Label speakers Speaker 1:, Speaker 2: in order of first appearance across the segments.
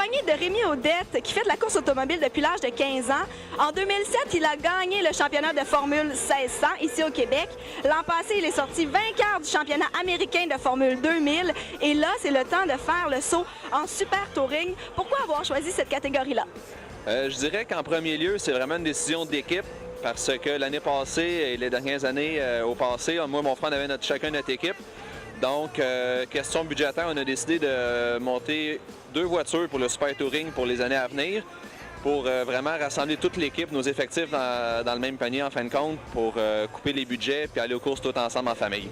Speaker 1: accompagné de Rémi Audette, qui fait de la course automobile depuis l'âge de 15 ans. En 2007, il a gagné le championnat de Formule 1600 ici au Québec. L'an passé, il est sorti vainqueur du championnat américain de Formule 2000. Et là, c'est le temps de faire le saut en Super Touring. Pourquoi avoir choisi cette catégorie-là?
Speaker 2: Je dirais qu'en premier lieu, c'est vraiment une décision d'équipe. Parce que l'année passée et les dernières années au passé, moi et mon frère, on avait chacun notre équipe. Donc, question budgétaire, on a décidé de monter 2 voitures pour le Super Touring pour les années à venir, pour vraiment rassembler toute l'équipe, nos effectifs dans le même panier en fin de compte, pour couper les budgets puis aller aux courses tout ensemble en famille.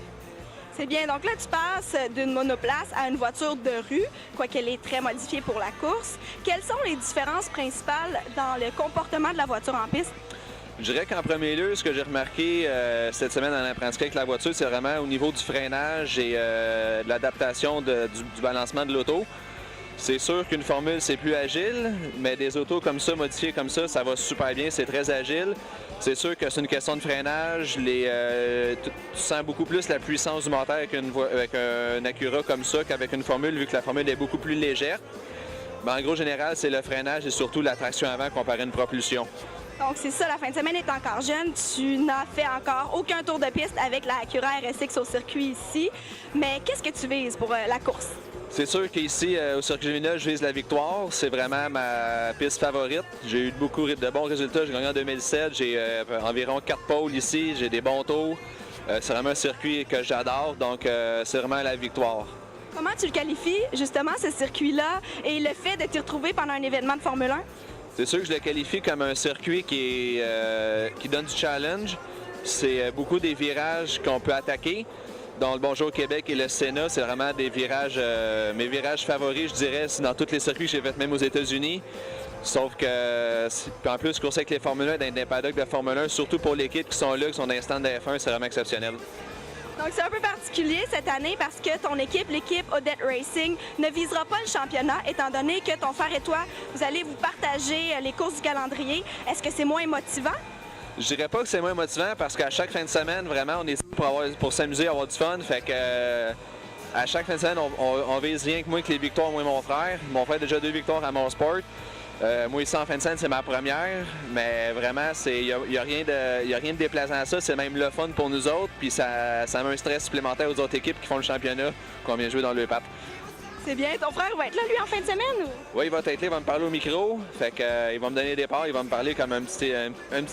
Speaker 1: C'est bien. Donc là, tu passes d'une monoplace à une voiture de rue, quoiqu'elle est très modifiée pour la course. Quelles sont les différences principales dans le comportement de la voiture en piste?
Speaker 2: Je dirais qu'en premier lieu, ce que j'ai remarqué cette semaine dans l'apprentissage avec la voiture, c'est vraiment au niveau du freinage et de l'adaptation du balancement de l'auto. C'est sûr qu'une formule, c'est plus agile, mais des autos comme ça, modifiées comme ça va super bien, c'est très agile. C'est sûr que c'est une question de freinage. Tu sens beaucoup plus la puissance du moteur avec un Acura comme ça qu'avec une formule, vu que la formule est beaucoup plus légère. Mais en gros, général, c'est le freinage et surtout la traction avant comparé à une propulsion.
Speaker 1: Donc, c'est ça, la fin de semaine est encore jeune. Tu n'as fait encore aucun tour de piste avec la Acura RSX au circuit ici. Mais qu'est-ce que tu vises pour la course?
Speaker 2: C'est sûr qu'ici, au circuit Géminal, je vise la victoire. C'est vraiment ma piste favorite. J'ai eu beaucoup de bons résultats. J'ai gagné en 2007. J'ai environ 4 pôles ici. J'ai des bons tours. C'est vraiment un circuit que j'adore. Donc, c'est vraiment la victoire.
Speaker 1: Comment tu le qualifies, justement, ce circuit-là et le fait de t'y retrouver pendant un événement de Formule 1?
Speaker 2: C'est sûr que je le qualifie comme un circuit qui donne du challenge. C'est beaucoup des virages qu'on peut attaquer. Dans le Bonjour Québec et le Sénat, c'est vraiment des virages, mes virages favoris, je dirais, c'est dans tous les circuits que j'ai fait, même aux États-Unis. Sauf que, en plus, courser avec les Formule 1 dans des paddocks de Formule 1, surtout pour les équipes qui sont là, qui sont dans les stands de F1, c'est vraiment exceptionnel.
Speaker 1: Donc, c'est un peu particulier cette année parce que ton équipe, l'équipe Audette Racing, ne visera pas le championnat, étant donné que ton frère et toi, vous allez vous partager les courses du calendrier. Est-ce que c'est moins motivant?
Speaker 2: Je dirais pas que c'est moins motivant parce qu'à chaque fin de semaine, vraiment, on est ici pour s'amuser, avoir du fun. Fait que à chaque fin de semaine, on vise rien que moi que les victoires, moi et mon frère. Mon frère a déjà 2 victoires à mon sport. Moi ici en fin de semaine, c'est ma première, mais vraiment, il n'y a rien de déplaisant à ça. C'est même le fun pour nous autres, puis ça met un stress supplémentaire aux autres équipes qui font le championnat, qu'on vient jouer dans le pape.
Speaker 1: C'est bien. Ton frère va être là, lui, en fin de semaine? Ou?
Speaker 2: Oui, il va être là, il va me parler au micro. Fait que, il va me donner des parts, il va me parler comme un petit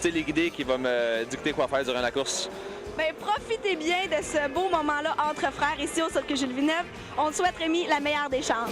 Speaker 2: téléguidé qui va me dicter quoi faire durant la course.
Speaker 1: Bien, profitez bien de ce beau moment-là entre frères ici au Circuit Jules Villeneuve. On te souhaite, Rémi, la meilleure des chances.